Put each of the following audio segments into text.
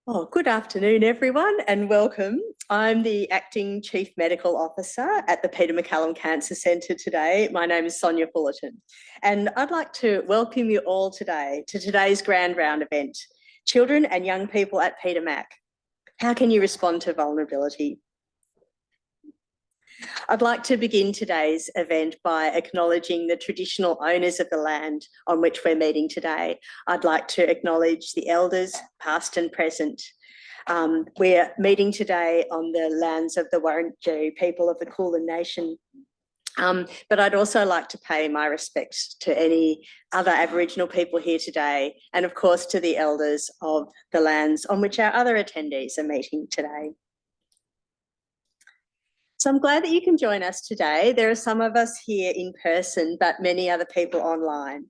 Oh, good afternoon, everyone, and welcome. I'm the Acting Chief Medical Officer at the Peter MacCallum Cancer Centre today. My name is Sonia Fullerton, and I'd like to welcome you all today to today's Grand Round event, Children and Young People at Peter Mac. How can you respond to vulnerability? I'd like to begin today's event by acknowledging the traditional owners of the land on which we're meeting today. I'd like to acknowledge the elders, past and present. We're meeting today on the lands of the Wurundjeri people of the Kulin Nation. But I'd also like to pay my respects to any other Aboriginal people here today, and of course to the elders of the lands on which our other attendees are meeting today. So I'm glad that you can join us today. There are some of us here in person, but many other people online.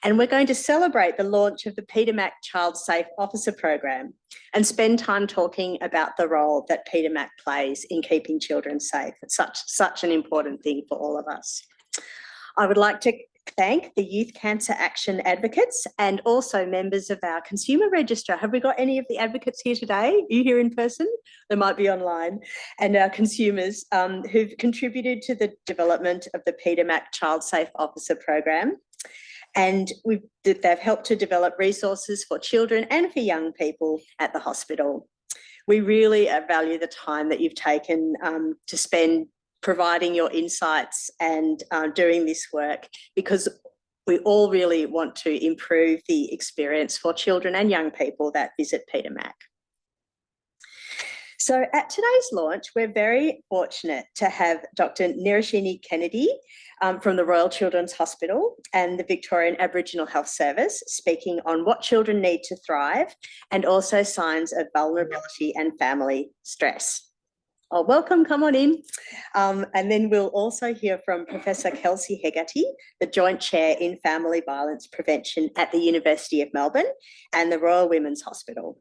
And we're going to celebrate the launch of the Peter Mac Child Safe Officer Program and spend time talking about the role that Peter Mac plays in keeping children safe. It's such an important thing for all of us. I would like to thank the Youth Cancer Action advocates and also members of our consumer register. Have we got any of the advocates here today? Are you here in person? They might be online. And our consumers who've contributed to the development of the Peter Mac Child Safe Officer Program. And they've helped to develop resources for children and for young people at the hospital. We really value the time that you've taken to spend providing your insights and doing this work, because we all really want to improve the experience for children and young people that visit Peter Mac. So at today's launch, we're very fortunate to have Dr. Nirashini Kennedy from the Royal Children's Hospital and the Victorian Aboriginal Health Service speaking on what children need to thrive and also signs of vulnerability and family stress. Oh, welcome, come on in. And then we'll also hear from Professor Kelsey Hegarty, the Joint Chair in Family Violence Prevention at the University of Melbourne and the Royal Women's Hospital,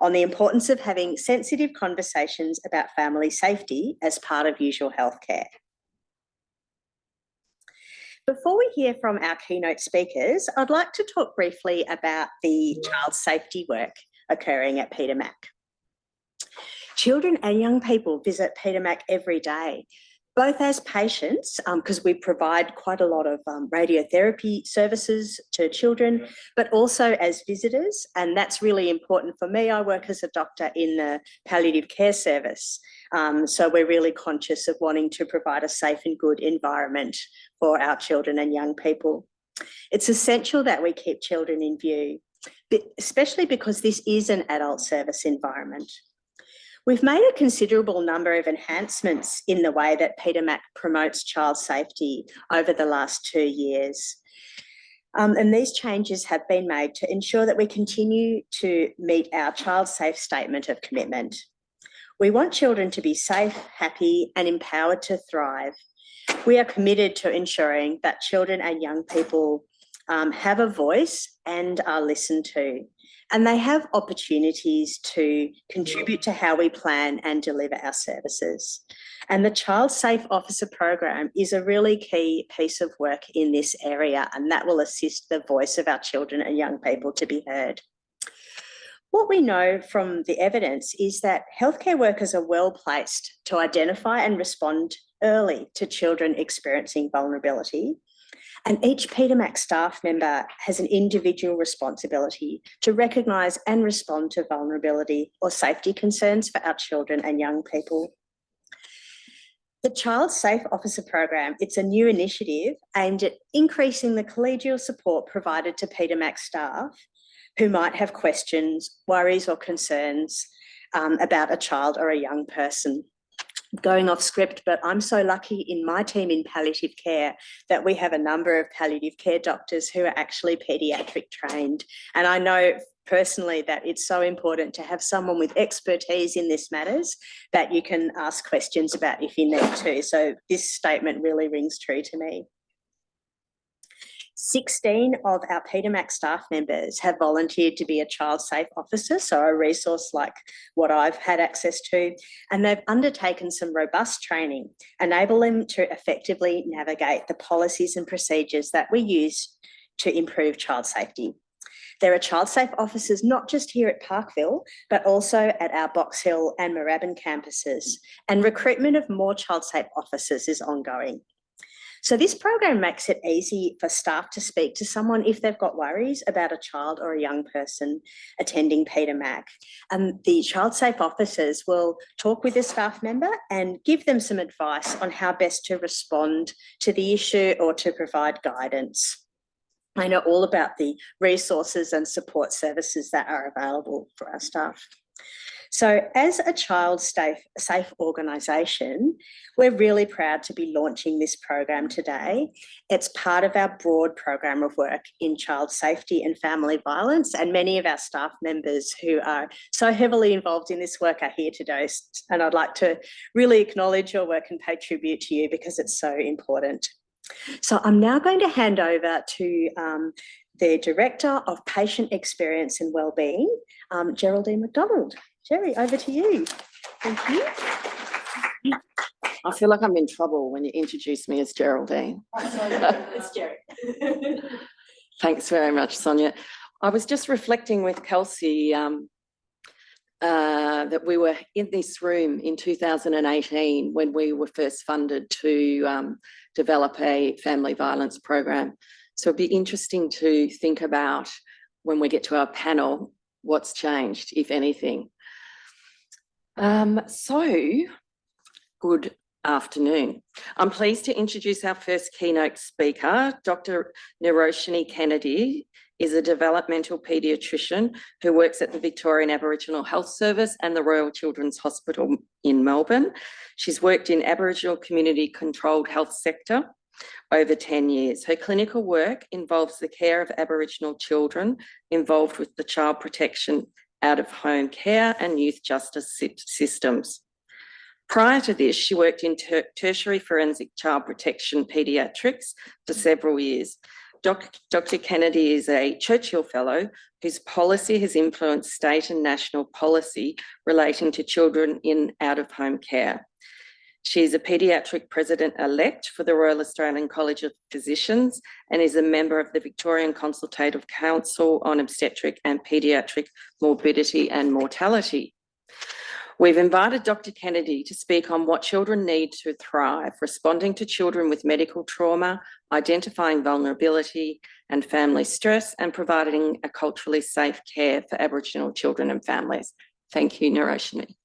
on the importance of having sensitive conversations about family safety as part of usual healthcare. Before we hear from our keynote speakers, I'd like to talk briefly about the child safety work occurring at Peter Mac. Children and young people visit Peter Mac every day, both as patients, because we provide quite a lot of radiotherapy services to children, but also as visitors. And that's really important for me. I work as a doctor in the palliative care service. So we're really conscious of wanting to provide a safe and good environment for our children and young people. It's essential that we keep children in view, especially because this is an adult service environment. We've made a considerable number of enhancements in the way that Peter Mac promotes child safety over the last 2 years. And these changes have been made to ensure that we continue to meet our child safe statement of commitment. We want children to be safe, happy, and empowered to thrive. We are committed to ensuring that children and young people have a voice and are listened to. And they have opportunities to contribute to how we plan and deliver our services. And the Child Safe Officer Program is a really key piece of work in this area, and that will assist the voice of our children and young people to be heard. What we know from the evidence is that healthcare workers are well placed to identify and respond early to children experiencing vulnerability. And each Peter Mac staff member has an individual responsibility to recognise and respond to vulnerability or safety concerns for our children and young people. The Child Safe Officer Program, it's a new initiative aimed at increasing the collegial support provided to Peter Mac staff who might have questions, worries or concerns about a child or a young person. Going off script, but I'm so lucky in my team in palliative care that we have a number of palliative care doctors who are actually paediatric trained. And I know personally that it's so important to have someone with expertise in this matters that you can ask questions about if you need to. So this statement really rings true to me. 16 of our Peter Mac staff members have volunteered to be a child safe officer, so a resource like what I've had access to, and they've undertaken some robust training, enabling them to effectively navigate the policies and procedures that we use to improve child safety. There are child safe officers not just here at Parkville, but also at our Box Hill and Moorabbin campuses, and recruitment of more child safe officers is ongoing. So this program makes it easy for staff to speak to someone if they've got worries about a child or a young person attending Peter Mac. And the child safe officers will talk with the staff member and give them some advice on how best to respond to the issue or to provide guidance. I know all about the resources and support services that are available for our staff. So as a child safe organisation, we're really proud to be launching this program today. It's part of our broad program of work in child safety and family violence, and many of our staff members who are so heavily involved in this work are here today, and I'd like to really acknowledge your work and pay tribute to you because it's so important. So I'm now going to hand over to the Director of Patient Experience and Wellbeing, Geraldine McDonald. Jerry, over to you. Thank you. I feel like I'm in trouble when you introduce me as Geraldine. It's Jerry. Thanks very much, Sonia. I was just reflecting with Kelsey that we were in this room in 2018 when we were first funded to develop a family violence program. So it'd be interesting to think about when we get to our panel, what's changed, if anything. Good afternoon. I'm pleased to introduce our first keynote speaker. Dr. Niroshini Kennedy is a developmental paediatrician who works at the Victorian Aboriginal Health Service and the Royal Children's Hospital in Melbourne. She's worked in Aboriginal community-controlled health sector over 10 years. Her clinical work involves the care of Aboriginal children involved with the child protection, out-of-home care and youth justice systems. Prior to this, she worked in tertiary forensic child protection paediatrics for several years. Dr. Kennedy is a Churchill Fellow whose policy has influenced state and national policy relating to children in out-of-home care. She is a paediatric president-elect for the Royal Australian College of Physicians and is a member of the Victorian Consultative Council on Obstetric and Paediatric Morbidity and Mortality. We've invited Dr. Kennedy to speak on what children need to thrive, responding to children with medical trauma, identifying vulnerability and family stress, and providing a culturally safe care for Aboriginal children and families. Thank you, Niroshini.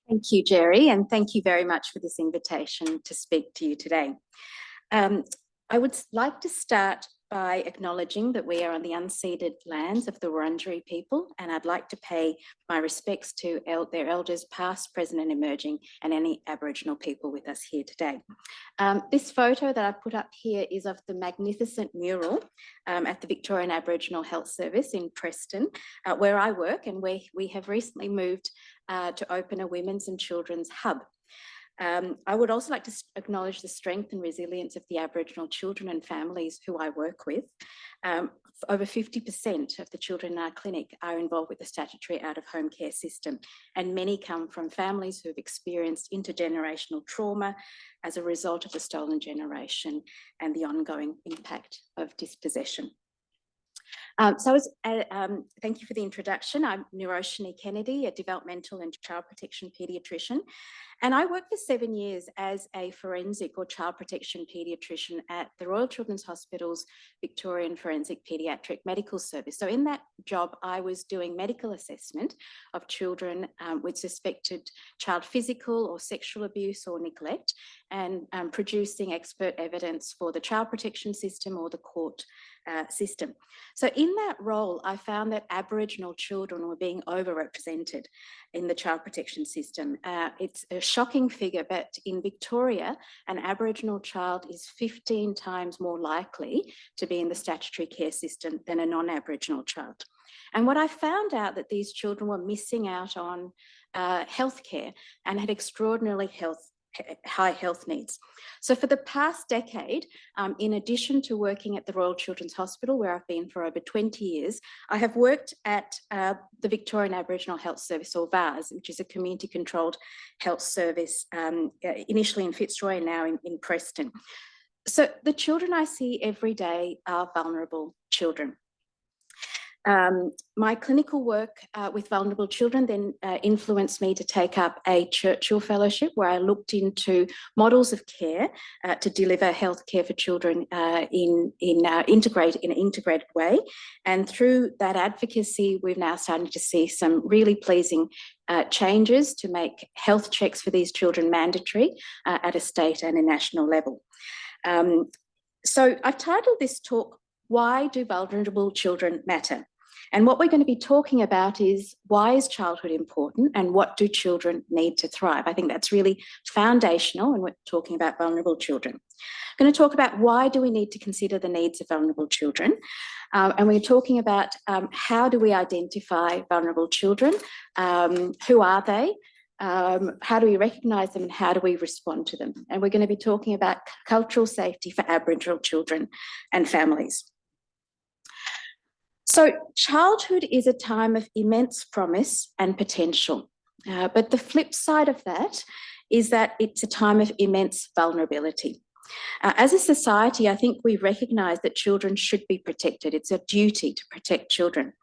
Thank you, Jerry, and thank you very much for this invitation to speak to you today. I would like to start by acknowledging that we are on the unceded lands of the Wurundjeri people, and I'd like to pay my respects to their elders past, present and emerging, and any Aboriginal people with us here today. This photo that I've put up here is of the magnificent mural at the Victorian Aboriginal Health Service in Preston, where I work, and we have recently moved to open a women's and children's hub. I would also like to acknowledge the strength and resilience of the Aboriginal children and families who I work with. Over 50% of the children in our clinic are involved with the statutory out-of-home care system, and many come from families who have experienced intergenerational trauma as a result of the stolen generation and the ongoing impact of dispossession. Thank you for the introduction. I'm Niroshini Kennedy, a developmental and child protection paediatrician, and I worked for 7 years as a forensic or child protection paediatrician at the Royal Children's Hospital's Victorian Forensic Paediatric Medical Service. So in that job, I was doing medical assessment of children with suspected child physical or sexual abuse or neglect, and producing expert evidence for the child protection system or the court system. So in that role, I found that Aboriginal children were being overrepresented in the child protection system. It's a shocking figure, but in Victoria, an Aboriginal child is 15 times more likely to be in the statutory care system than a non-Aboriginal child. And what I found out that these children were missing out on healthcare and had extraordinarily high health needs. So for the past decade, in addition to working at the Royal Children's Hospital, where I've been for over 20 years, I have worked at the Victorian Aboriginal Health Service, or VARS, which is a community-controlled health service, initially in Fitzroy and now in Preston. So the children I see every day are vulnerable children. My clinical work with vulnerable children then influenced me to take up a Churchill Fellowship, where I looked into models of care to deliver healthcare for children in an integrated way. And through that advocacy, we're now starting to see some really pleasing changes to make health checks for these children mandatory at a state and a national level. So I've titled this talk, "Why Do Vulnerable Children Matter?" And what we're going to be talking about is, why is childhood important and what do children need to thrive? I think that's really foundational when we're talking about vulnerable children. I'm going to talk about why do we need to consider the needs of vulnerable children. And we're talking about how do we identify vulnerable children? Who are they? How do we recognise them and how do we respond to them? And we're going to be talking about cultural safety for Aboriginal children and families. So childhood is a time of immense promise and potential, but the flip side of that is that it's a time of immense vulnerability. As a society, I think we recognise that children should be protected. It's a duty to protect children.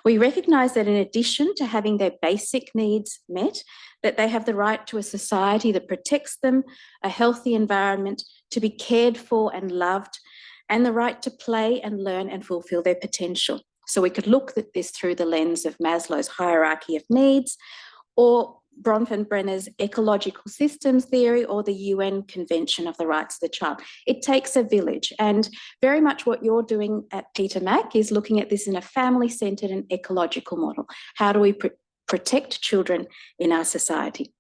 We recognise that in addition to having their basic needs met, that they have the right to a society that protects them, a healthy environment, to be cared for and loved, and the right to play and learn and fulfil their potential. So we could look at this through the lens of Maslow's hierarchy of needs, or Bronfenbrenner's ecological systems theory, or the UN Convention of the Rights of the Child. It takes a village, and very much what you're doing at Peter Mac is looking at this in a family-centred and ecological model. How do we protect children in our society?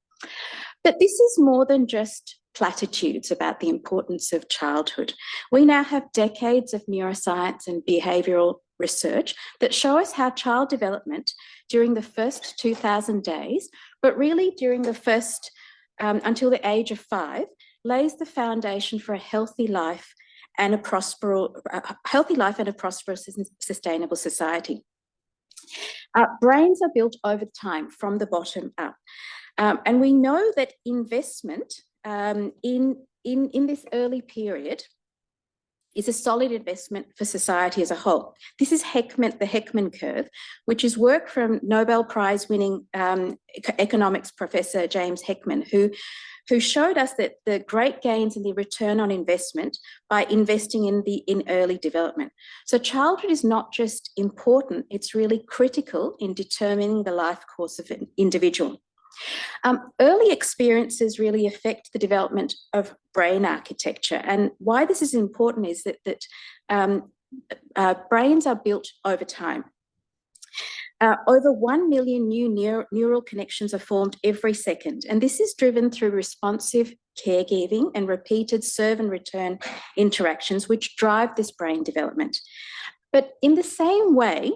But this is more than just platitudes about the importance of childhood. We now have decades of neuroscience and behavioural research that show us how child development during the first 2,000 days, but really during the first until the age of 5, lays the foundation for a healthy life and a prosperous, sustainable society. Brains are built over time from the bottom up, and we know that investment in this early period is a solid investment for society as a whole. This is the Heckman curve, which is work from Nobel Prize winning economics professor James Heckman, who showed us that the great gains in the return on investment by investing in early development. So childhood is not just important, it's really critical in determining the life course of an individual. Early experiences really affect the development of brain architecture, and why this is important is that brains are built over time. Over 1 million new neural connections are formed every second, and this is driven through responsive caregiving and repeated serve and return interactions, which drive this brain development. But in the same way,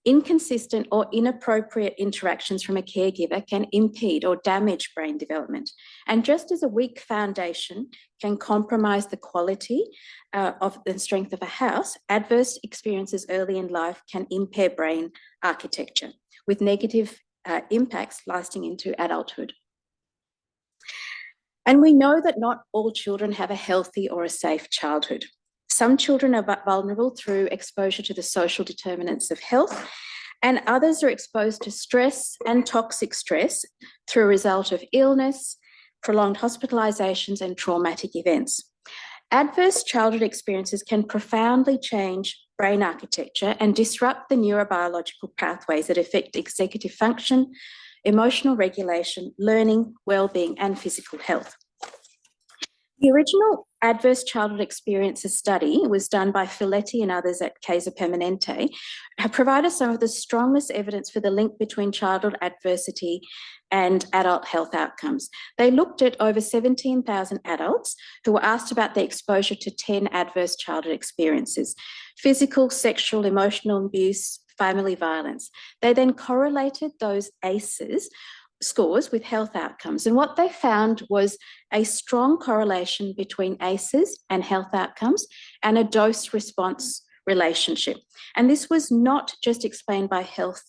inconsistent or inappropriate interactions from a caregiver can impede or damage brain development. And just as a weak foundation can compromise the quality of the strength of a house, adverse experiences early in life can impair brain architecture, with negative impacts lasting into adulthood. And we know that not all children have a healthy or a safe childhood. Some children are vulnerable through exposure to the social determinants of health, and others are exposed to stress and toxic stress through a result of illness, prolonged hospitalizations, and traumatic events. Adverse childhood experiences can profoundly change brain architecture and disrupt the neurobiological pathways that affect executive function, emotional regulation, learning, well-being, and physical health. The original adverse childhood experiences study was done by Filetti and others at Kaiser Permanente, have provided some of the strongest evidence for the link between childhood adversity and adult health outcomes. They looked at over 17,000 adults who were asked about their exposure to 10 adverse childhood experiences: physical, sexual, emotional abuse, family violence. They then correlated those ACEs scores with health outcomes. And what they found was a strong correlation between ACEs and health outcomes and a dose-response relationship. And this was not just explained by health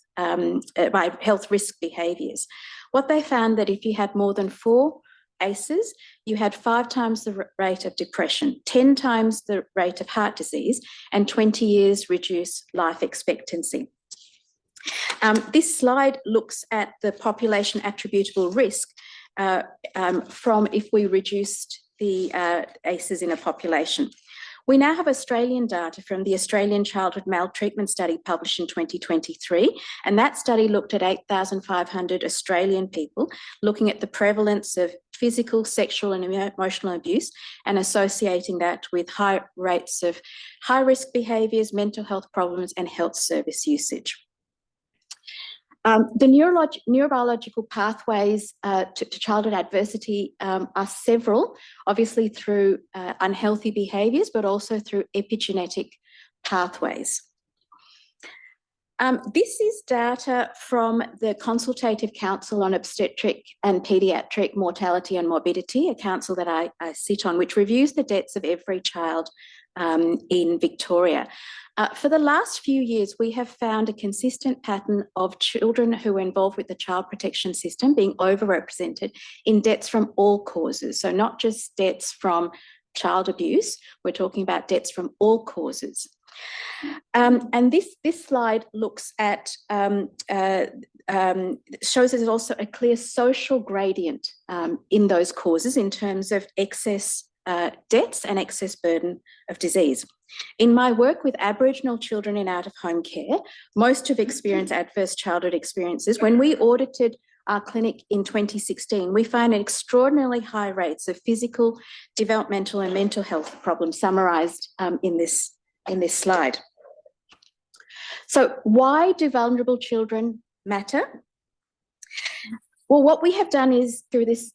risk behaviours. What they found that if you had more than 4 ACEs, you had 5 times the rate of depression, 10 times the rate of heart disease, and 20 years reduced life expectancy. This slide looks at the population attributable risk from if we reduced the ACEs in a population. We now have Australian data from the Australian Childhood Maltreatment Study published in 2023, and that study looked at 8,500 Australian people, looking at the prevalence of physical, sexual and emotional abuse and associating that with high rates of high-risk behaviours, mental health problems and health service usage. The neurobiological pathways to childhood adversity are several, obviously through unhealthy behaviours, but also through epigenetic pathways. This is data from the Consultative Council on Obstetric and Paediatric Mortality and Morbidity, a council that I sit on, which reviews the deaths of every child in Victoria. For the last few years, we have found a consistent pattern of children who are involved with the child protection system being overrepresented in deaths from all causes. So not just deaths from child abuse, we're talking about deaths from all causes. And this slide looks at, shows there's also a clear social gradient in those causes in terms of excess deaths and excess burden of disease. In my work with Aboriginal children in out-of-home care, most have experienced adverse childhood experiences. When we audited our clinic in 2016, we found extraordinarily high rates of physical, developmental and mental health problems summarised in this slide. So why do vulnerable children matter? Well, what we have done is through this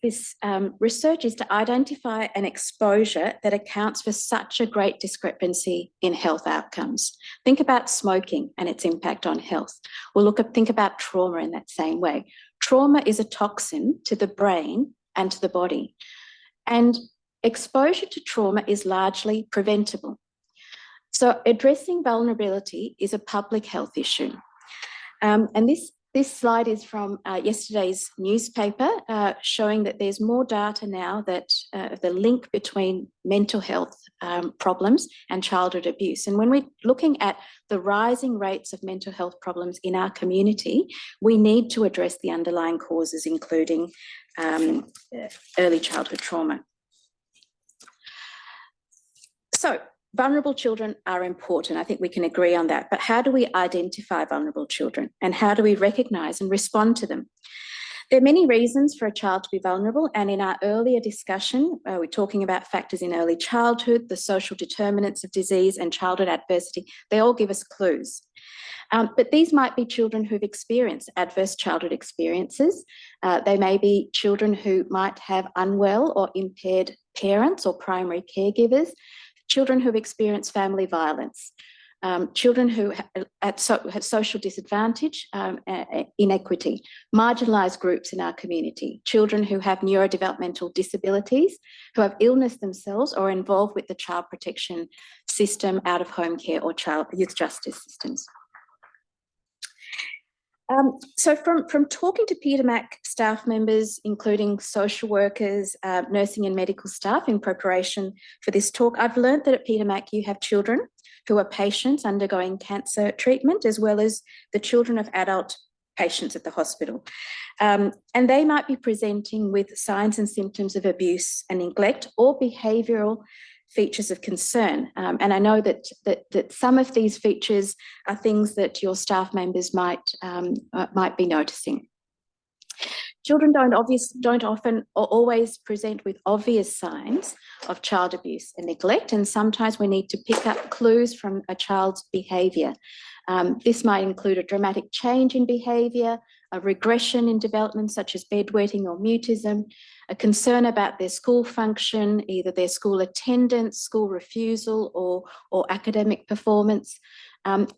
research is to identify an exposure that accounts for such a great discrepancy in health outcomes. Think about smoking and its impact on health. We'll think about trauma in that same way. Trauma is a toxin to the brain and to the body, and exposure to trauma is largely preventable. So addressing vulnerability is a public health issue. And this slide is from yesterday's newspaper, showing that there's more data now that the link between mental health problems and childhood abuse. And when we're looking at the rising rates of mental health problems in our community, we need to address the underlying causes, including early childhood trauma. So, vulnerable children are important. I think we can agree on that. But how do we identify vulnerable children and how do we recognise and respond to them? There are many reasons for a child to be vulnerable, and in our earlier discussion, we're talking about factors in early childhood, the social determinants of disease and childhood adversity. They all give us clues. But these might be children who've experienced adverse childhood experiences. They may be children who might have unwell or impaired parents or primary caregivers, children who've experienced family violence, children who have social disadvantage, inequity, marginalised groups in our community, children who have neurodevelopmental disabilities, who have illness themselves or are involved with the child protection system, out-of-home care or youth justice systems. So from talking to Peter Mac staff members, including social workers, nursing and medical staff in preparation for this talk, I've learned that at Peter Mac you have children who are patients undergoing cancer treatment, as well as the children of adult patients at the hospital. And they might be presenting with signs and symptoms of abuse and neglect or behavioural features of concern. And I know that some of these features are things that your staff members might be noticing. Children don't often or always present with obvious signs of child abuse and neglect, and sometimes we need to pick up clues from a child's behaviour. This might include a dramatic change in behaviour, a regression in development such as bedwetting or mutism, a concern about their school function, either their school attendance, school refusal or academic performance,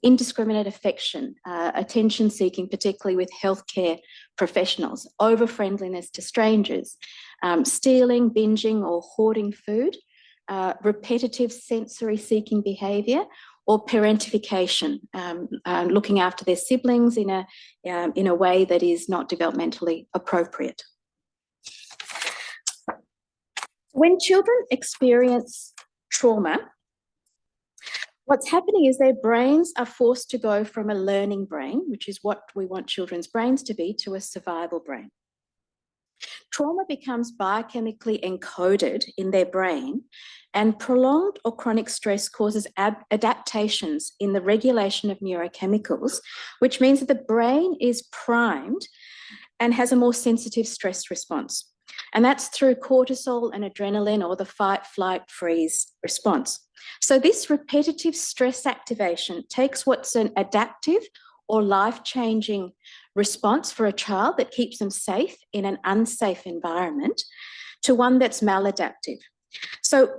indiscriminate affection, attention seeking, particularly with healthcare professionals, over-friendliness to strangers, stealing, binging or hoarding food, repetitive sensory seeking behaviour, or parentification, looking after their siblings in a way that is not developmentally appropriate. When children experience trauma, what's happening is their brains are forced to go from a learning brain, which is what we want children's brains to be, to a survival brain. Trauma becomes biochemically encoded in their brain, and prolonged or chronic stress causes adaptations in the regulation of neurochemicals, which means that the brain is primed and has a more sensitive stress response. And that's through cortisol and adrenaline, or the fight, flight, freeze response. So this repetitive stress activation takes what's an adaptive or life-changing response for a child that keeps them safe in an unsafe environment to one that's maladaptive. So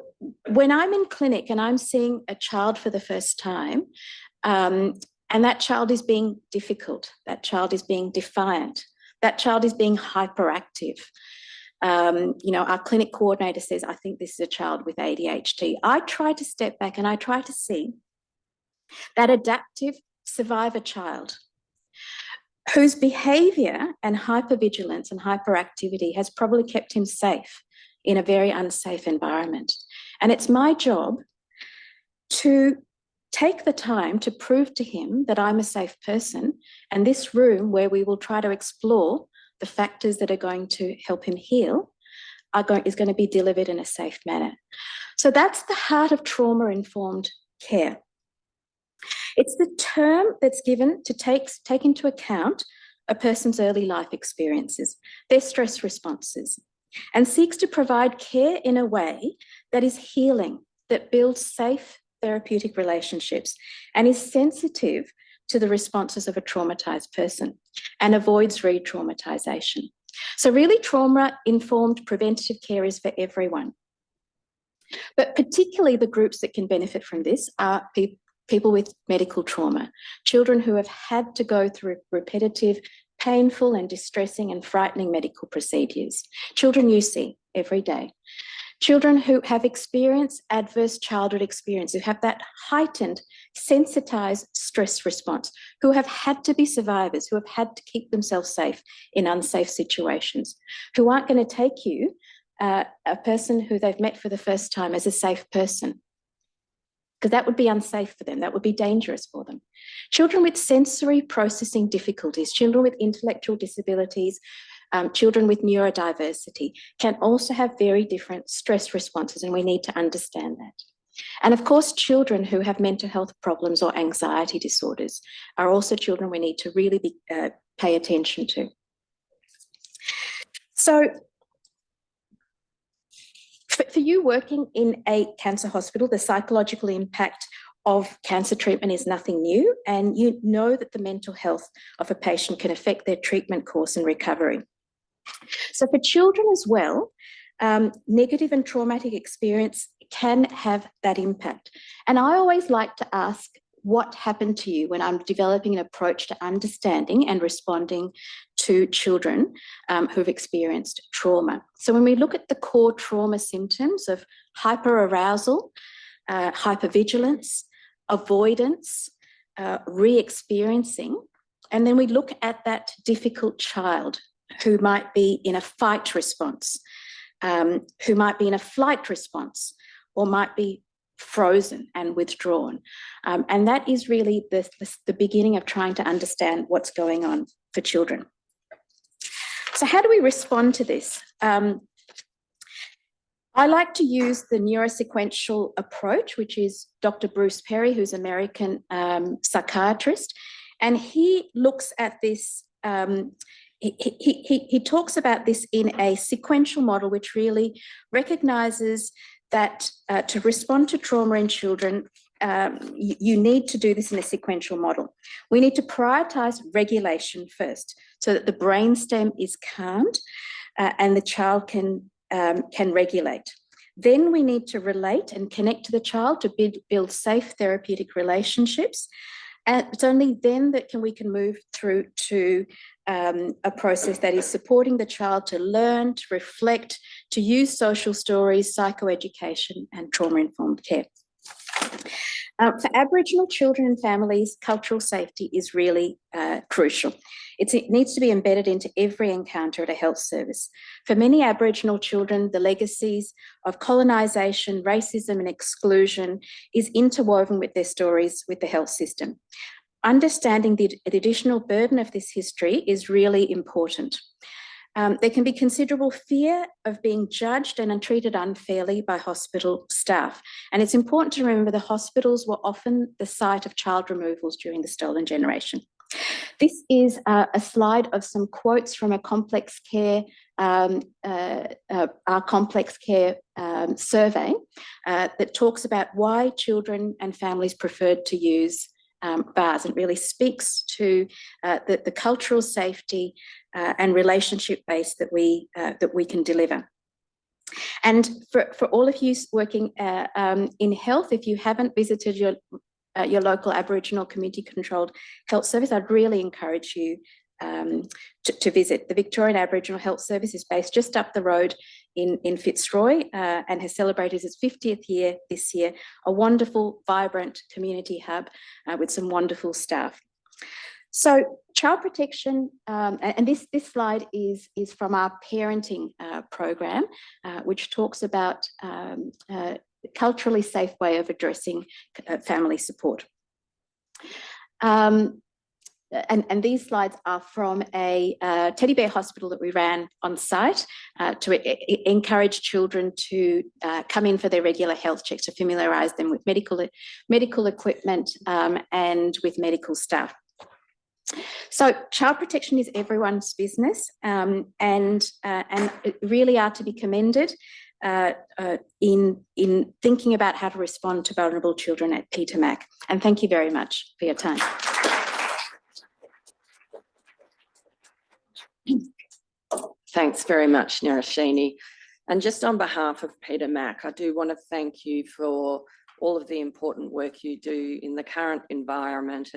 when I'm in clinic and I'm seeing a child for the first time, and that child is being difficult, that child is being defiant, that child is being hyperactive, our clinic coordinator says, I think this is a child with ADHD. I try to step back and I try to see that adaptive survivor child whose behaviour and hypervigilance and hyperactivity has probably kept him safe in a very unsafe environment. And it's my job to take the time to prove to him that I'm a safe person, and this room where we will try to explore the factors that are going to help him heal is going to be delivered in a safe manner. So that's the heart of trauma-informed care. It's the term that's given to take into account a person's early life experiences, their stress responses, and seeks to provide care in a way that is healing, that builds safe therapeutic relationships, and is sensitive to the responses of a traumatized person and avoids re-traumatization. So really, trauma-informed preventative care is for everyone. But particularly the groups that can benefit from this are people with medical trauma, children who have had to go through repetitive, painful and distressing and frightening medical procedures, children you see every day, children who have experienced adverse childhood experience, who have that heightened, sensitized stress response, who have had to be survivors, who have had to keep themselves safe in unsafe situations, who aren't going to take you, a person who they've met for the first time, as a safe person, because that would be unsafe for them, that would be dangerous for them. Children with sensory processing difficulties, children with intellectual disabilities, children with neurodiversity can also have very different stress responses, and we need to understand that. And of course, children who have mental health problems or anxiety disorders are also children we need to really pay attention to. So for you working in a cancer hospital, the psychological impact of cancer treatment is nothing new, and you know that the mental health of a patient can affect their treatment course and recovery. So for children as well, negative and traumatic experience can have that impact. And I always like to ask, what happened to you, when I'm developing an approach to understanding and responding to children who've experienced trauma. So when we look at the core trauma symptoms of hyperarousal, hypervigilance, avoidance, re-experiencing, and then we look at that difficult child who might be in a fight response, who might be in a flight response, or might be frozen and withdrawn. And that is really the beginning of trying to understand what's going on for children. So how do we respond to this? I like to use the neurosequential approach, which is Dr. Bruce Perry, who's an American psychiatrist, and he looks at this, he talks about this in a sequential model, which really recognises that to respond to trauma in children, you need to do this in a sequential model. We need to prioritise regulation first, so that the brainstem is calmed and the child can regulate. Then we need to relate and connect to the child to build safe therapeutic relationships. And it's only then that we can move through to a process that is supporting the child to learn, to reflect, to use social stories, psychoeducation, and trauma-informed care. For Aboriginal children and families, cultural safety is really crucial. It needs to be embedded into every encounter at a health service. For many Aboriginal children, the legacies of colonisation, racism and exclusion is interwoven with their stories with the health system. Understanding the additional burden of this history is really important. There can be considerable fear of being judged and treated unfairly by hospital staff. And it's important to remember the hospitals were often the site of child removals during the stolen generation. This is a slide of some quotes from a complex care, our complex care survey that talks about why children and families preferred to use bars, and really speaks to the cultural safety and relationship base that we can deliver. And for all of you working in health, if you haven't visited your local Aboriginal community-controlled health service, I'd really encourage you to visit. The Victorian Aboriginal Health Service is based just up the road in Fitzroy and has celebrated its 50th year this year, a wonderful, vibrant community hub with some wonderful staff. So child protection, and this slide is from our parenting program, which talks about culturally safe way of addressing family support. And these slides are from a teddy bear hospital that we ran on site to encourage children to come in for their regular health checks, to familiarise them with medical equipment and with medical staff. So child protection is everyone's business, and really are to be commended in thinking about how to respond to vulnerable children at Peter Mac. And thank you very much for your time. Thanks very much, Niroshini. And just on behalf of Peter Mac, I do want to thank you for all of the important work you do in the current environment,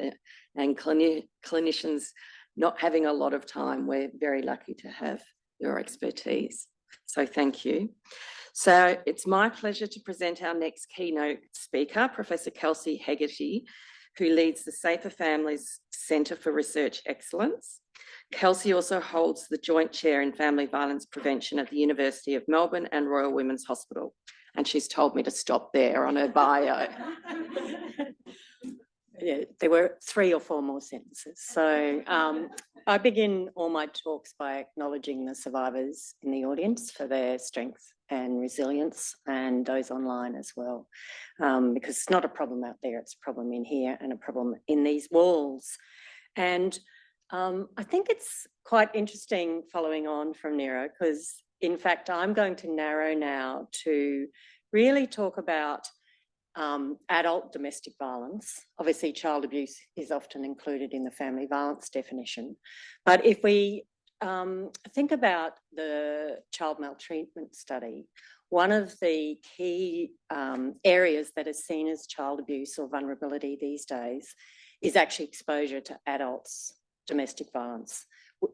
and clinicians not having a lot of time. We're very lucky to have your expertise. So thank you. So it's my pleasure to present our next keynote speaker, Professor Kelsey Hegarty, who leads the Safer Families Centre for Research Excellence. Kelsey also holds the Joint Chair in Family Violence Prevention at the University of Melbourne and Royal Women's Hospital. And she's told me to stop there on her bio. Yeah, there were 3 or 4 more sentences. So I begin all my talks by acknowledging the survivors in the audience for their strength and resilience, and those online as well, because it's not a problem out there, it's a problem in here and a problem in these walls. And I think it's quite interesting following on from Nero, because in fact, I'm going to narrow now to really talk about adult domestic violence. Obviously, child abuse is often included in the family violence definition. But if we think about the child maltreatment study, one of the key areas that is seen as child abuse or vulnerability these days is actually exposure to adults' domestic violence.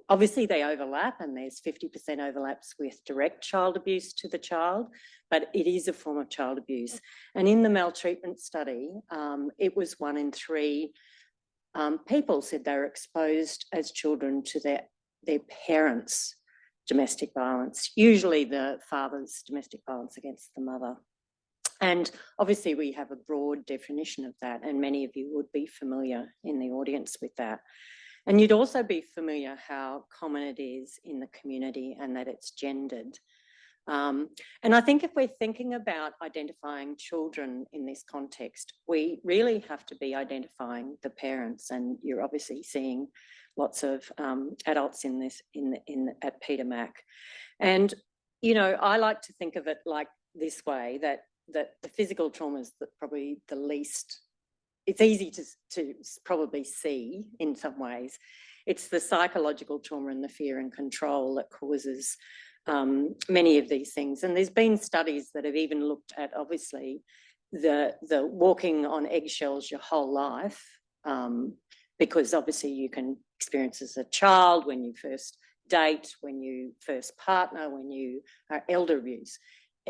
Obviously, they overlap, and there's 50% overlaps with direct child abuse to the child, but it is a form of child abuse. And in the maltreatment study, it was 1 in 3 people said they were exposed as children to their parents' domestic violence, usually the father's domestic violence against the mother. And obviously, we have a broad definition of that, and many of you would be familiar in the audience with that. And you'd also be familiar how common it is in the community and that it's gendered. And I think if we're thinking about identifying children in this context, we really have to be identifying the parents. And you're obviously seeing lots of adults in this at Peter Mac. And, you know, I like to think of it like this way, that the physical trauma is probably the least. It's easy to probably see in some ways. It's the psychological trauma and the fear and control that causes many of these things. And there's been studies that have even looked at, obviously, the walking on eggshells your whole life, because obviously you can experience as a child, when you first date, when you first partner, when you are elder abuse.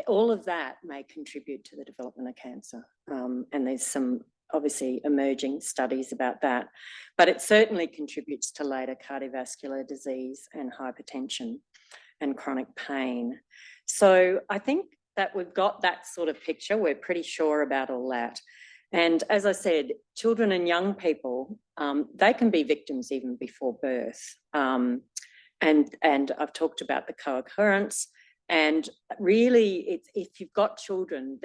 All of that may contribute to the development of cancer. And there's some obviously emerging studies about that, but it certainly contributes to later cardiovascular disease and hypertension and chronic pain. So I think that we've got that sort of picture. We're pretty sure about all that. And as I said, children and young people, they can be victims even before birth. And I've talked about the co-occurrence. And really, if you've got children,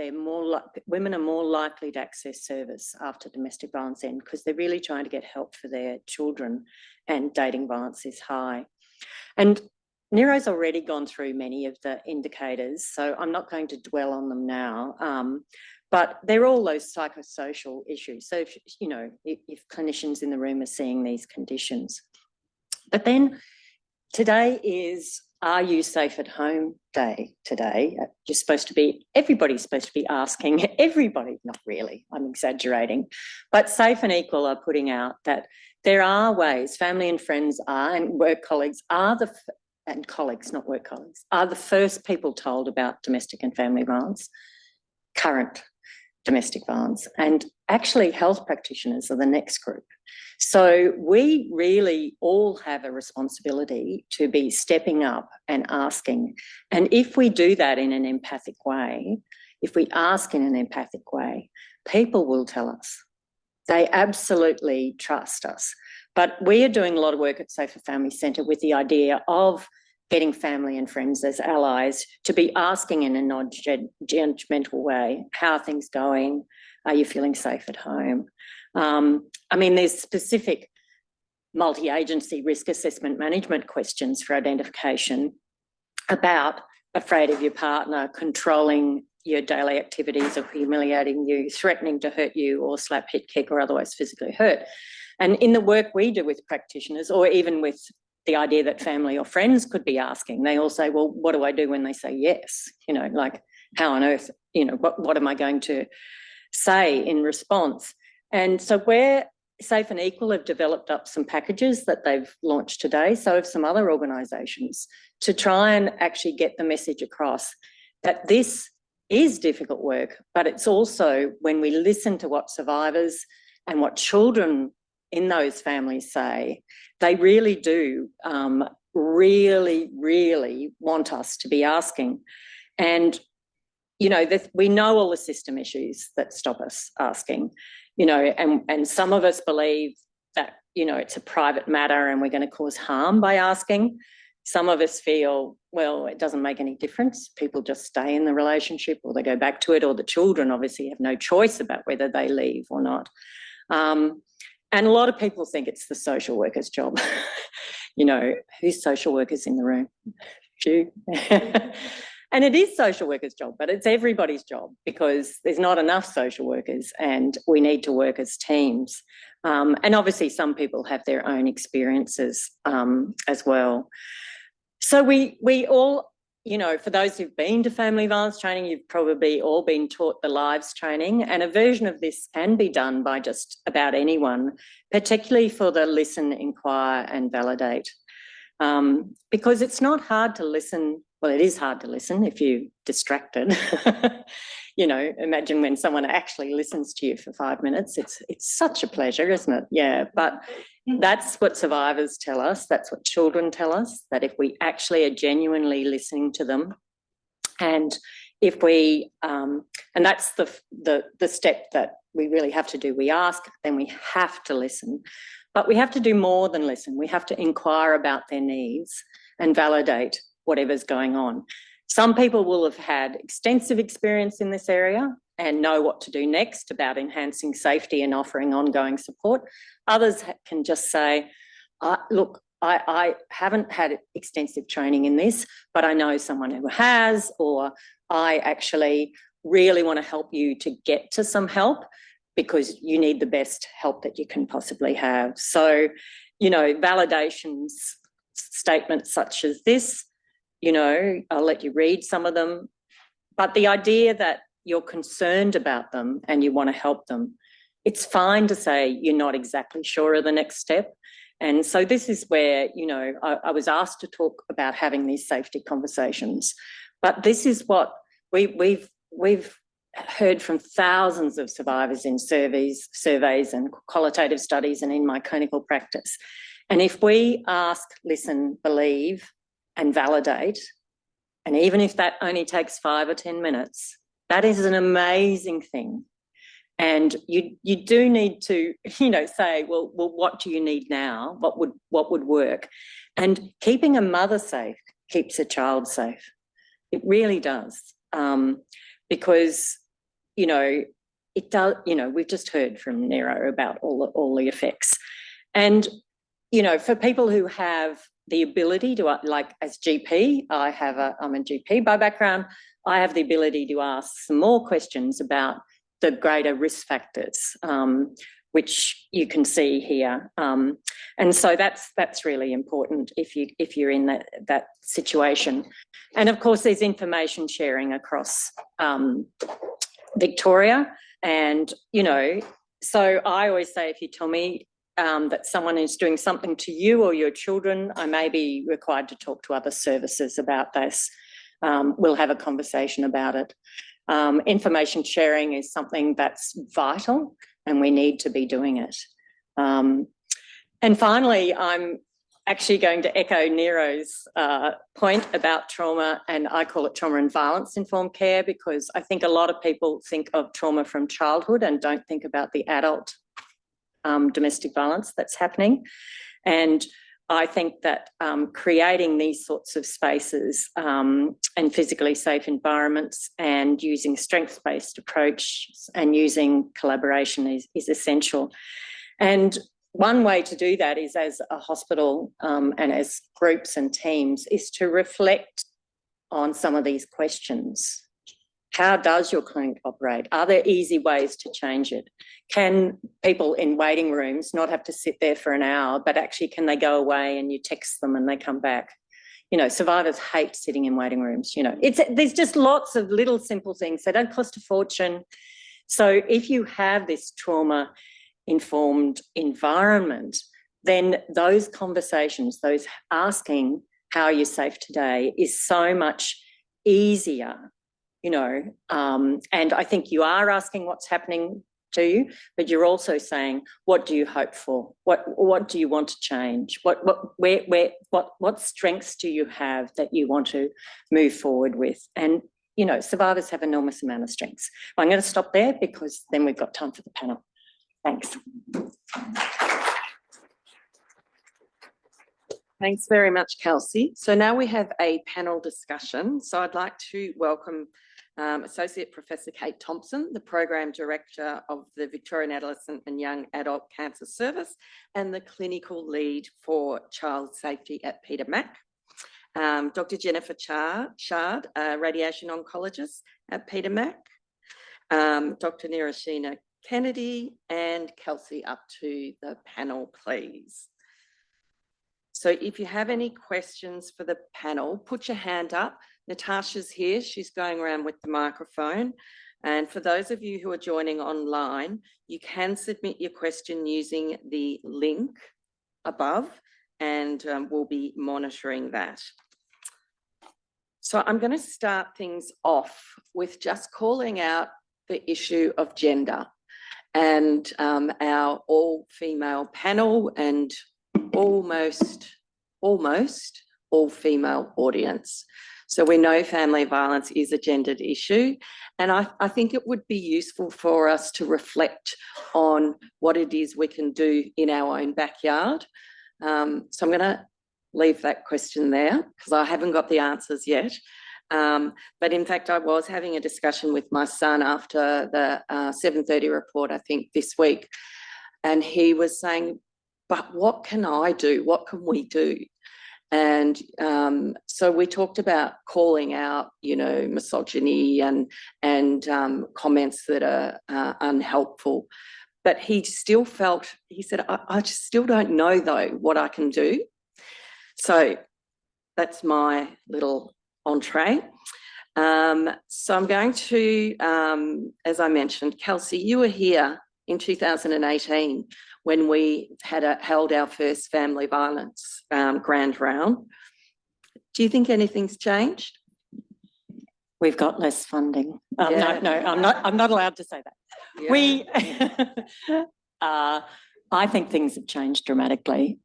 women are more likely to access service after domestic violence end, because they're really trying to get help for their children, and dating violence is high. And Nero's already gone through many of the indicators, so I'm not going to dwell on them now. But they're all those psychosocial issues. So, if clinicians in the room are seeing these conditions. But then today is Are You Safe at Home Day today. Everybody's supposed to be asking, everybody, not really, I'm exaggerating, but Safe and Equal are putting out that there are ways, family and friends are, and work colleagues are and colleagues, not work colleagues, are the first people told about domestic and family violence, current domestic violence, and actually health practitioners are the next group. So we really all have a responsibility to be stepping up and asking. And if we do that in an empathic way, if we ask in an empathic way, people will tell us. They absolutely trust us. But we are doing a lot of work at Safer Family Centre with the idea of getting family and friends as allies to be asking in a non-judgmental way, how are things going? Are you feeling safe at home? There's specific multi-agency risk assessment management questions for identification about afraid of your partner, controlling your daily activities or humiliating you, threatening to hurt you or slap, hit, kick or otherwise physically hurt. And in the work we do with practitioners, or even with the idea that family or friends could be asking, they all say, well, what do I do when they say yes? How on earth, what am I going to say in response? And so we're Safe and Equal have developed up some packages that they've launched today, so have some other organisations, to try and actually get the message across that this is difficult work, but it's also when we listen to what survivors and what children in those families say, they really do really want us to be asking. And, we know all the system issues that stop us asking, and some of us believe that, it's a private matter and we're going to cause harm by asking. Some of us feel, well, it doesn't make any difference. People just stay in the relationship or they go back to it, or the children obviously have no choice about whether they leave or not. And a lot of people think it's the social worker's job. Who's social workers in the room? Few. And it is social workers' job, but it's everybody's job, because there's not enough social workers and we need to work as teams. And obviously some people have their own experiences as well. So we all, for those who've been to family violence training, you've probably all been taught the lives training, and a version of this can be done by just about anyone, particularly for the listen, inquire and validate. Because it's not hard to listen. Well, it is hard to listen if you're distracted. Imagine when someone actually listens to you for 5 minutes. It's such a pleasure, isn't it? Yeah, but that's what survivors tell us. That's what children tell us, that if we actually are genuinely listening to them, and if we, and that's the step that we really have to do. We ask, then we have to listen. But we have to do more than listen. We have to inquire about their needs and validate whatever's going on. Some people will have had extensive experience in this area and know what to do next about enhancing safety and offering ongoing support. Others can just say, look, I haven't had extensive training in this, but I know someone who has, or I actually really want to help you to get to some help because you need the best help that you can possibly have. So, validations, statements such as this, I'll let you read some of them, but the idea that you're concerned about them and you want to help them, it's fine to say you're not exactly sure of the next step. And so this is where, I was asked to talk about having these safety conversations, but this is what we've heard from thousands of survivors in surveys and qualitative studies and in my clinical practice. And if we ask, listen, believe and validate, and even if that only takes 5 or 10 minutes, that is an amazing thing. And you do need to, say, well, what do you need now? What would work? And keeping a mother safe keeps a child safe. It really does. Because, it does, we've just heard from Nero about all the effects. And, for people who have the ability to, like as GP, I'm a GP by background, I have the ability to ask some more questions about the greater risk factors, which you can see here. And so that's really important if you're in that situation. And of course, there's information sharing across Victoria. And, so I always say, if you tell me that someone is doing something to you or your children, I may be required to talk to other services about this. We'll have a conversation about it. Information sharing is something that's vital and we need to be doing it. And finally, I'm actually going to echo Nero's point about trauma, and I call it trauma and violence informed care, because I think a lot of people think of trauma from childhood and don't think about the adult domestic violence that's happening. And I think that creating these sorts of spaces and physically safe environments and using strengths-based approach and using collaboration is essential. And one way to do that is, as a hospital and as groups and teams, is to reflect on some of these questions. How does your clinic operate? Are there easy ways to change it? Can people in waiting rooms not have to sit there for an hour, but actually can they go away and you text them and they come back? Survivors hate sitting in waiting rooms. There's just lots of little simple things. They don't cost a fortune. So if you have this trauma-informed environment, then those conversations, those asking how you're safe today is so much easier. And I think you are asking what's happening to you, but you're also saying, what do you hope for? What do you want to change? What strengths do you have that you want to move forward with? And, survivors have enormous amount of strengths. I'm going to stop there because then we've got time for the panel. Thanks. Thanks very much, Kelsey. So now we have a panel discussion. So I'd like to welcome Associate Professor Kate Thompson, the Program Director of the Victorian Adolescent and Young Adult Cancer Service and the Clinical Lead for Child Safety at Peter Mac. Dr. Jennifer Shard, a Radiation Oncologist at Peter Mac. Dr. Niroshina Kennedy, and Kelsey up to the panel, please. So if you have any questions for the panel, put your hand up. Natasha's here. She's going around with the microphone. And for those of you who are joining online, you can submit your question using the link above, and we'll be monitoring that. So I'm going to start things off with just calling out the issue of gender and our all-female panel and almost all-female audience. So we know family violence is a gendered issue, and I think it would be useful for us to reflect on what it is we can do in our own backyard. So I'm going to leave that question there because I haven't got the answers yet. But in fact, I was having a discussion with my son after the 7:30 report, I think, this week, and he was saying, but what can I do? What can we do? And so we talked about calling out, misogyny and comments that are unhelpful. But he still felt, he said, I just still don't know, though, what I can do. So that's my little entree. So I'm going to, as I mentioned, Kelsey, you were here in 2018 when we held our first family violence grand round. Do you think anything's changed? We've got less funding. Yeah. No, I'm not allowed to say that. Yeah. We, I think things have changed dramatically.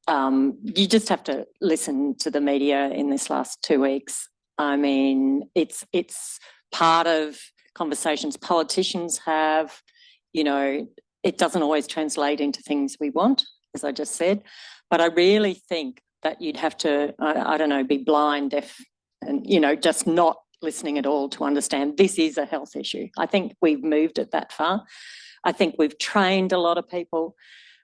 You just have to listen to the media in this last 2 weeks. I mean, it's part of conversations politicians have, you know, it doesn't always translate into things we want, as I just said, but I really think that you'd have to, I don't know, be blind, deaf, and, you know, just not listening at all to understand this is a health issue. I think we've moved it that far. I think we've trained a lot of people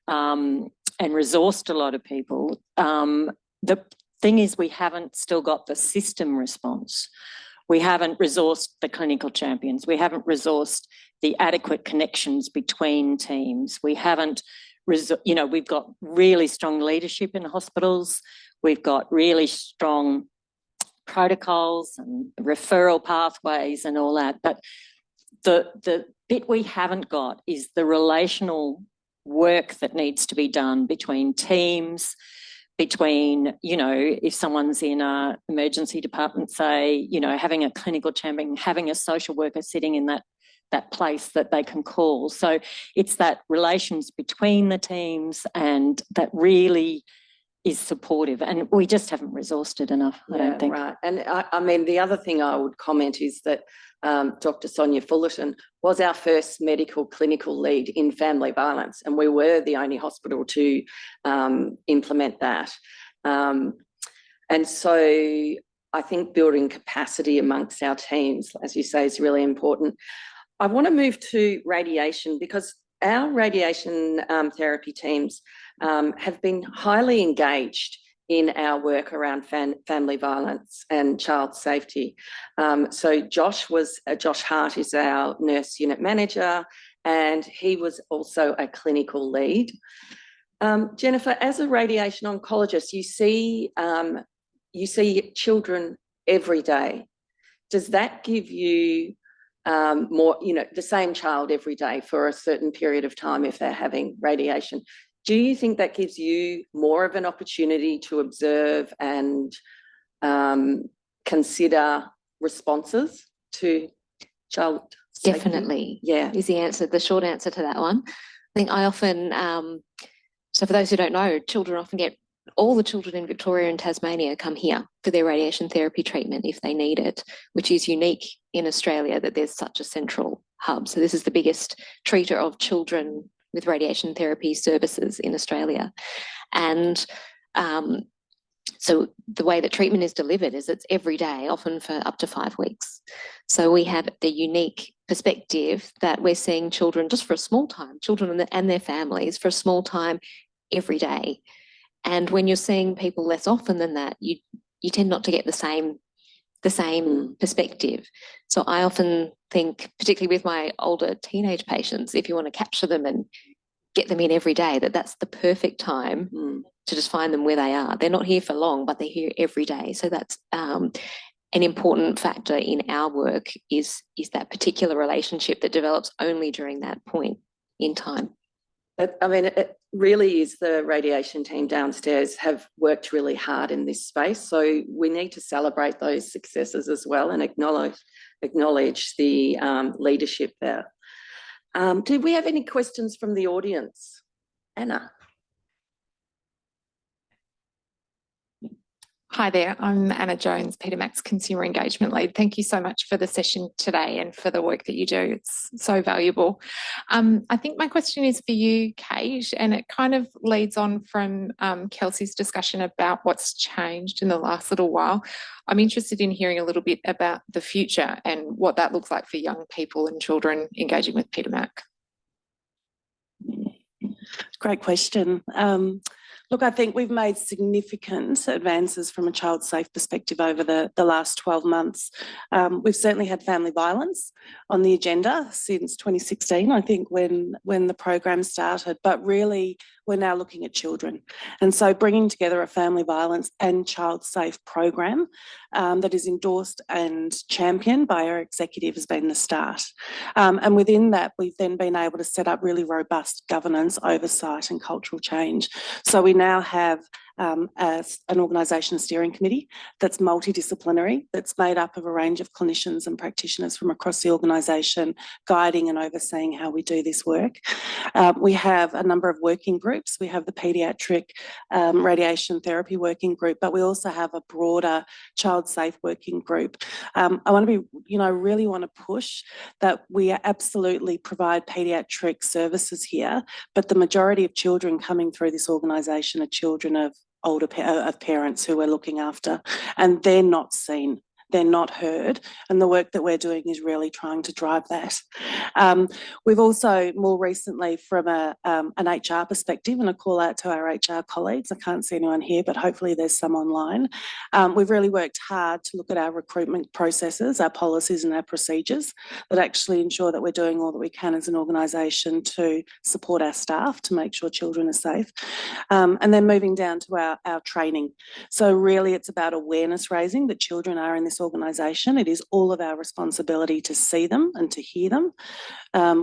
and resourced a lot of people. The thing is, we haven't still got the system response. We haven't resourced the clinical champions. We haven't resourced the adequate connections between teams. We haven't, you know, we've got really strong leadership in hospitals. We've got really strong protocols and referral pathways and all that. But the bit we haven't got is the relational work that needs to be done between teams, between, you know, if someone's in an emergency department, say, you know, having a clinical champion, having a social worker sitting in that place that they can call. So it's that relations between the teams, and that really is supportive, and we just haven't resourced it enough, I don't think. Right. And I mean, the other thing I would comment is that Dr. Sonia Fullerton was our first medical clinical lead in family violence, and we were the only hospital to implement that. And so I think building capacity amongst our teams, as you say, is really important. I want to move to radiation, because our radiation therapy teams have been highly engaged in our work around family violence and child safety. So Josh Hart is our nurse unit manager, and he was also a clinical lead. Jennifer, as a radiation oncologist, you see children every day. Does that give you more, you know, the same child every day for a certain period of time if they're having radiation? Do you think that gives you more of an opportunity to observe and consider responses to child safety? Definitely. Yeah. Is the answer, the short answer to that one. I think I often, so for those who don't know, all the children in Victoria and Tasmania come here for their radiation therapy treatment if they need it, which is unique in Australia that there's such a central hub. So this is the biggest treater of children with radiation therapy services in Australia. And so the way that treatment is delivered is it's every day, often for up to 5 weeks. So we have the unique perspective that we're seeing children just for a small time, children and their families for a small time every day. And when you're seeing people less often than that, you tend not to get the same perspective. So I often think, particularly with my older teenage patients, if you want to capture them and get them in every day, that's the perfect time to just find them where they are. They're not here for long, but they're here every day. So that's an important factor in our work is that particular relationship that develops only during that point in time. I mean, it really is, the radiation team downstairs have worked really hard in this space. So we need to celebrate those successes as well and acknowledge the leadership there. Do we have any questions from the audience? Anna. Hi there, I'm Anna Jones, Peter Mac's Consumer Engagement Lead. Thank you so much for the session today and for the work that you do. It's so valuable. I think my question is for you, Kate, and it kind of leads on from Kelsey's discussion about what's changed in the last little while. I'm interested in hearing a little bit about the future and what that looks like for young people and children engaging with Peter Mac. Great question. Look, I think we've made significant advances from a child safe perspective over the last 12 months. We've certainly had family violence on the agenda since 2016, I think, when the program started, but really we're now looking at children. And so bringing together a family violence and child safe program that is endorsed and championed by our executive has been the start. And within that, we've then been able to set up really robust governance, oversight and cultural change. So we now have as an organisation steering committee that's multidisciplinary, that's made up of a range of clinicians and practitioners from across the organisation, guiding and overseeing how we do this work. We have a number of working groups. We have the paediatric radiation therapy working group, but we also have a broader child safe working group. I want to be, really want to push that we absolutely provide paediatric services here, but the majority of children coming through this organisation are children of of parents who we're looking after, and they're not seen. They're not heard, and the work that we're doing is really trying to drive that. We've also more recently, from an HR perspective, and a call out to our HR colleagues, I can't see anyone here, but hopefully there's some online. We've really worked hard to look at our recruitment processes, our policies and our procedures that actually ensure that we're doing all that we can as an organisation to support our staff to make sure children are safe. And then moving down to our training. So really it's about awareness raising that children are in this organisation. It is all of our responsibility to see them and to hear them.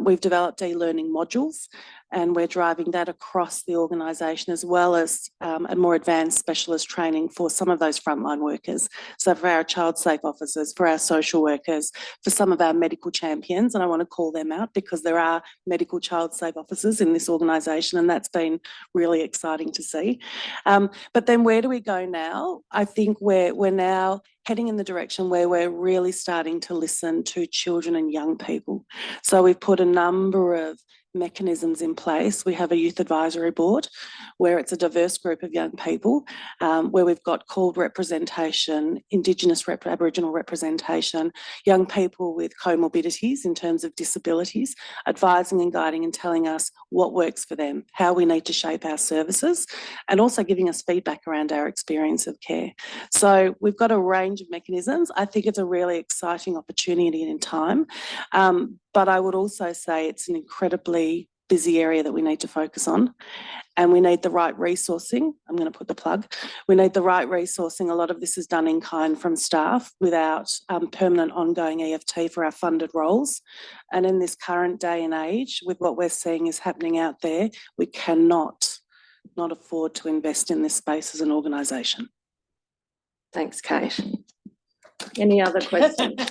We've developed e-learning modules, and we're driving that across the organisation, as well as a more advanced specialist training for some of those frontline workers. So for our child safe officers, for our social workers, for some of our medical champions, and I want to call them out because there are medical child safe officers in this organisation, and that's been really exciting to see. But then where do we go now? I think we're now heading in the direction where we're really starting to listen to children and young people. So we've put a number of mechanisms in place. We have a youth advisory board where it's a diverse group of young people, where we've got called representation, Indigenous Aboriginal representation, young people with comorbidities in terms of disabilities, advising and guiding and telling us what works for them, how we need to shape our services, and also giving us feedback around our experience of care. So we've got a range of mechanisms. I think it's a really exciting opportunity in time. But I would also say it's an incredibly busy area that we need to focus on, and we need the right resourcing. I'm going to put the plug. We need the right resourcing. A lot of this is done in kind from staff without permanent ongoing EFT for our funded roles. And in this current day and age, with what we're seeing is happening out there, we cannot not afford to invest in this space as an organisation. Thanks, Kate. Any other questions?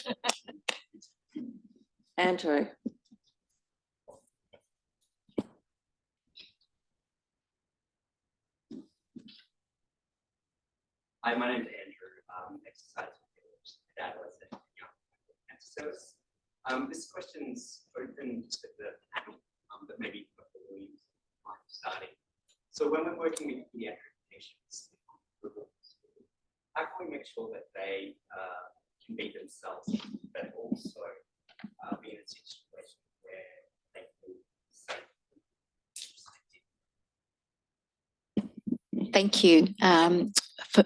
Andrew. Hi, my name is Andrew, exercise and adolescent young cancer service. This question's open to the panel, but maybe before we might starting. So when we're working with pediatric patients, how can we make sure that they can be themselves, but also be in a situation where they feel safe? Thank you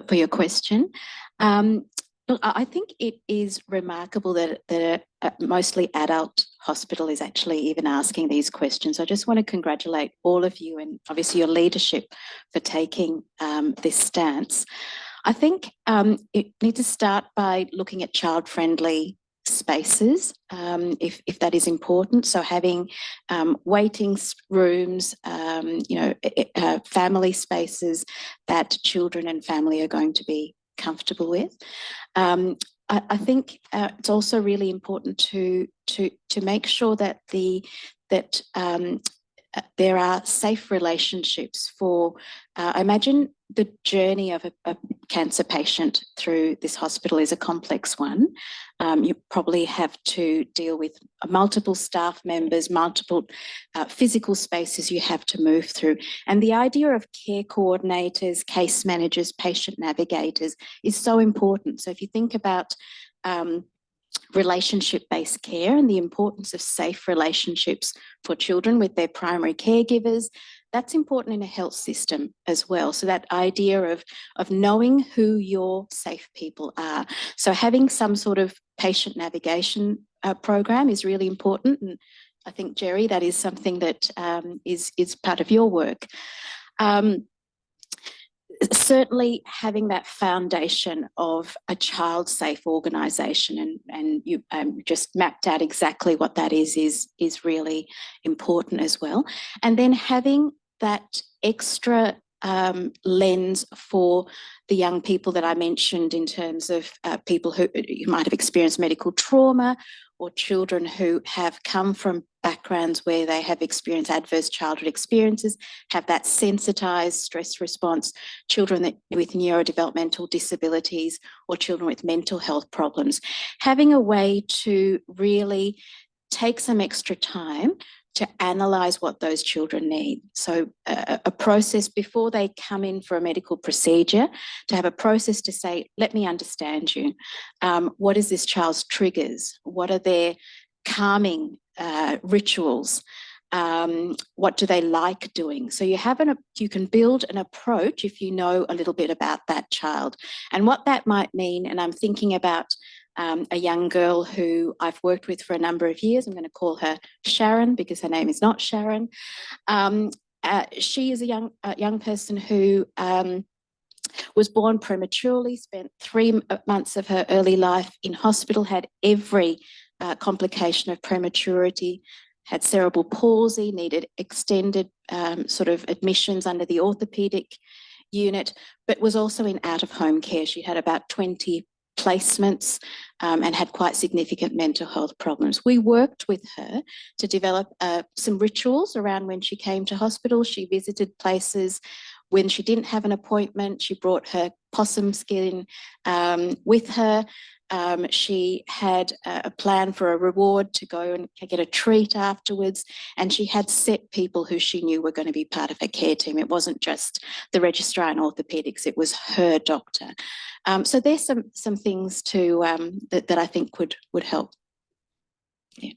for your question. Look, I think it is remarkable that a mostly adult hospital is actually even asking these questions. I just want to congratulate all of you and obviously your leadership for taking this stance. I think you need to start by looking at child-friendly spaces, if that is important. So having waiting rooms, family spaces that children and family are going to be comfortable with. I think it's also really important to make sure that there are safe relationships for, I imagine the journey of a cancer patient through this hospital is a complex one. You probably have to deal with multiple staff members, multiple physical spaces you have to move through. And the idea of care coordinators, case managers, patient navigators is so important. So if you think about relationship-based care and the importance of safe relationships for children with their primary caregivers, that's important in a health system as well. So that idea of knowing who your safe people are. So having some sort of patient navigation program is really important. And I think, Jerry, that is something that is part of your work. Certainly having that foundation of a child-safe organisation, and you just mapped out exactly what that is really important as well. And then having that extra lens for the young people that I mentioned in terms of people who might have experienced medical trauma, or children who have come from backgrounds where they have experienced adverse childhood experiences, have that sensitised stress response, children with neurodevelopmental disabilities, or children with mental health problems. Having a way to really take some extra time to analyse what those children need. So a process before they come in for a medical procedure, to have a process to say, let me understand you. What is this child's triggers? What are their calming rituals? What do they like doing? So you can build an approach if you know a little bit about that child. And what that might mean, and I'm thinking about a young girl who I've worked with for a number of years. I'm going to call her Sharon because her name is not Sharon. She is a young person who was born prematurely, spent 3 months of her early life in hospital, had every complication of prematurity, had cerebral palsy, needed extended sort of admissions under the orthopaedic unit, but was also in out-of-home care. She had about 20 placements and had quite significant mental health problems. We worked with her to develop some rituals around when she came to hospital. She visited places when she didn't have an appointment. She brought her possum skin with her. She had a plan for a reward to go and get a treat afterwards, and she had set people who she knew were going to be part of her care team. It wasn't just the registrar in orthopaedics, it was her doctor. So there's some things to that I think would help. Yeah.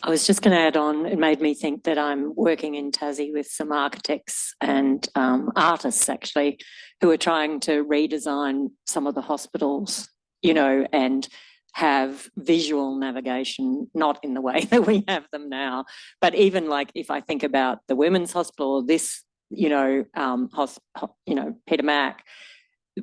I was just going to add on, it made me think that I'm working in Tassie with some architects and artists actually who are trying to redesign some of the hospitals, you know, and have visual navigation, not in the way that we have them now, but even like if I think about the women's hospital or this, Peter Mac,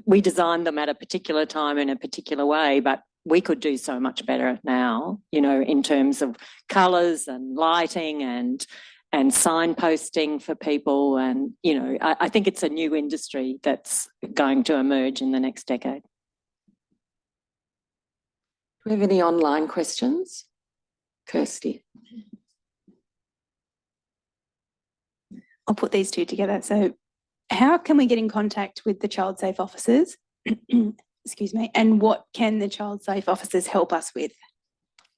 we designed them at a particular time in a particular way, but we could do so much better now, you know, in terms of colours and lighting and signposting for people. And, you know, I think it's a new industry that's going to emerge in the next decade. Do we have any online questions? Kirsty. I'll put these two together. So how can we get in contact with the child safe officers? Excuse me. And what can the child safe officers help us with?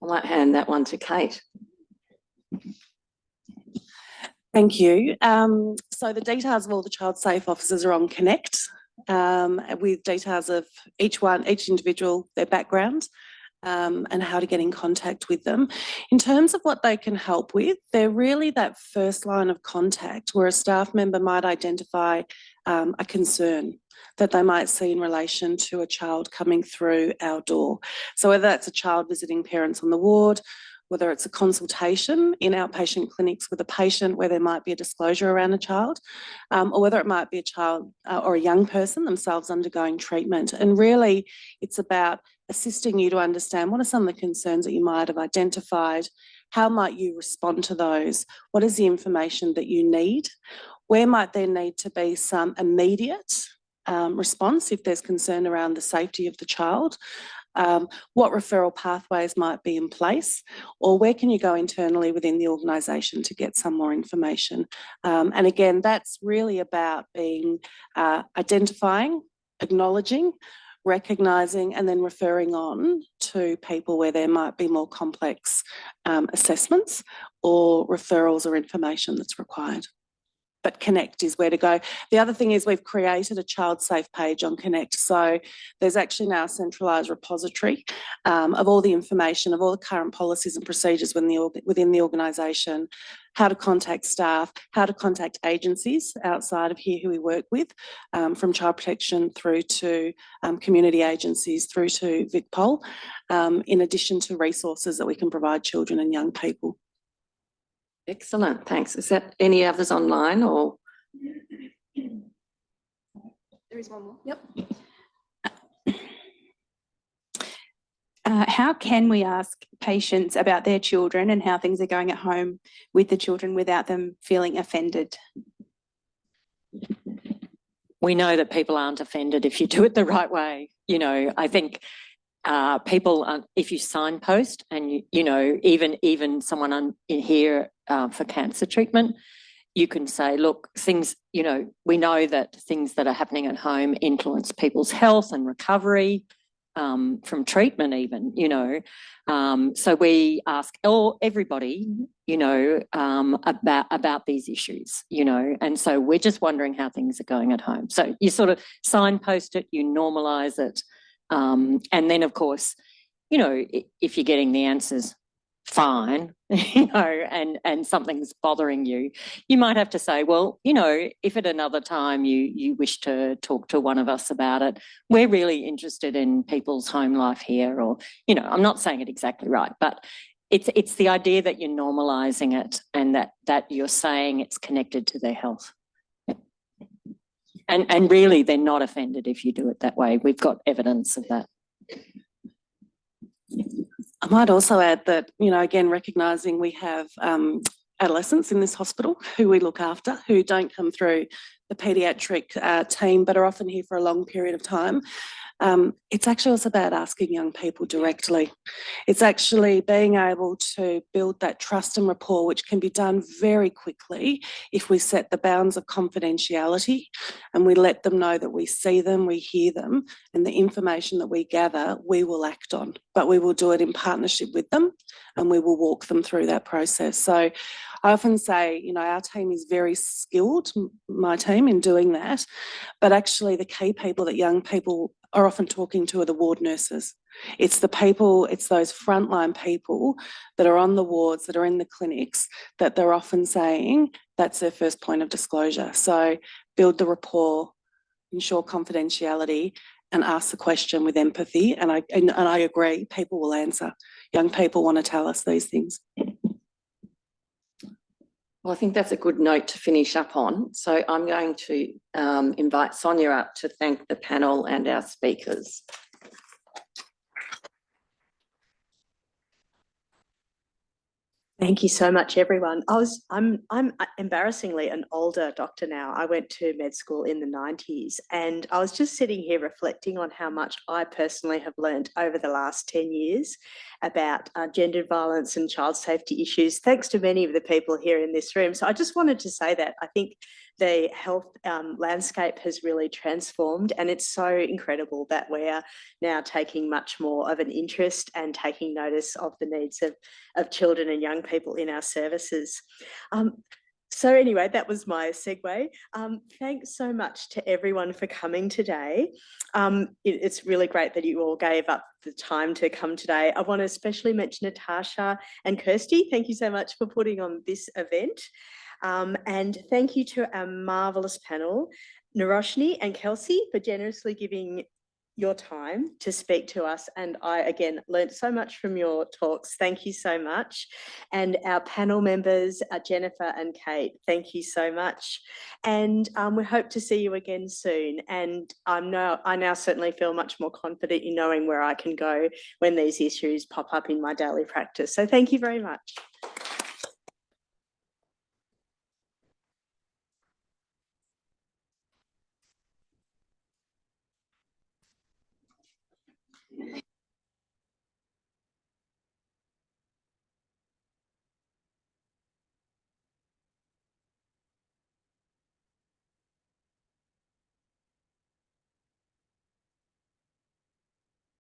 I might hand that one to Kate. Thank you. So the details of all the child safe officers are on Connect, with details of each individual, their background, and how to get in contact with them. In terms of what they can help with, they're really that first line of contact where a staff member might identify a concern that they might see in relation to a child coming through our door. So whether that's a child visiting parents on the ward, whether it's a consultation in outpatient clinics with a patient where there might be a disclosure around a child, or whether it might be a child or a young person themselves undergoing treatment. And really, it's about assisting you to understand what are some of the concerns that you might have identified, how might you respond to those, what is the information that you need, where might there need to be some immediate response if there's concern around the safety of the child, what referral pathways might be in place, or where can you go internally within the organisation to get some more information. And again, that's really about being identifying, acknowledging, recognising, and then referring on to people where there might be more complex assessments or referrals or information that's required. But Connect is where to go. The other thing is we've created a child safe page on Connect. So there's actually now a centralised repository of all the information, of all the current policies and procedures within the organisation, how to contact staff, how to contact agencies outside of here who we work with, from child protection through to community agencies through to VicPol, in addition to resources that we can provide children and young people. Excellent, thanks. Is that any others online or? There is one more. Yep. How can we ask patients about their children and how things are going at home with the children without them feeling offended? we know that people aren't offended if you do it the right way. You know, I think people, if you signpost and, you know, even someone in here for cancer treatment, you can say, look, things, you know, we know that things that are happening at home influence people's health and recovery from treatment even, you know. So we ask everybody, you know, about these issues, you know, and so we're just wondering how things are going at home. So you sort of signpost it, you normalise it, and then of course, you know, if you're getting the answers fine, you know, and something's bothering you, you might have to say, well, you know, if at another time you wish to talk to one of us about it, we're really interested in people's home life here, or, you know, I'm not saying it exactly right, but it's the idea that you're normalising it and that you're saying it's connected to their health. And really, they're not offended if you do it that way. We've got evidence of that. I might also add that, you know, again, recognising we have adolescents in this hospital who we look after, who don't come through the paediatric team, but are often here for a long period of time. It's actually also about asking young people directly. It's actually being able to build that trust and rapport, which can be done very quickly if we set the bounds of confidentiality and we let them know that we see them, we hear them, and the information that we gather, we will act on, but we will do it in partnership with them and we will walk them through that process. So I often say, you know, our team is very skilled, my team, in doing that, but actually the key people that young people are often talking to are the ward nurses. It's the people, it's those frontline people that are on the wards, that are in the clinics, that they're often saying that's their first point of disclosure. So build the rapport, ensure confidentiality, and ask the question with empathy. And I agree, people will answer. Young people want to tell us these things. Well, I think that's a good note to finish up on. So I'm going to invite Sonia up to thank the panel and our speakers. Thank you so much, everyone. I'm embarrassingly an older doctor now. I went to med school in the 90s, and I was just sitting here reflecting on how much I personally have learned over the last 10 years about gendered violence and child safety issues, thanks to many of the people here in this room. So I just wanted to say that I think the health landscape has really transformed, and it's so incredible that we're now taking much more of an interest and taking notice of the needs of children and young people in our services. So anyway, that was my segue. Thanks so much to everyone for coming today. It's really great that you all gave up the time to come today. I want to especially mention Natasha and Kirsty. Thank you so much for putting on this event. And thank you to our marvellous panel, Niroshni and Kelsey, for generously giving your time to speak to us. And I, again, learned so much from your talks. Thank you so much. And our panel members, Jennifer and Kate, thank you so much. And we hope to see you again soon. And I now certainly feel much more confident in knowing where I can go when these issues pop up in my daily practice. So thank you very much.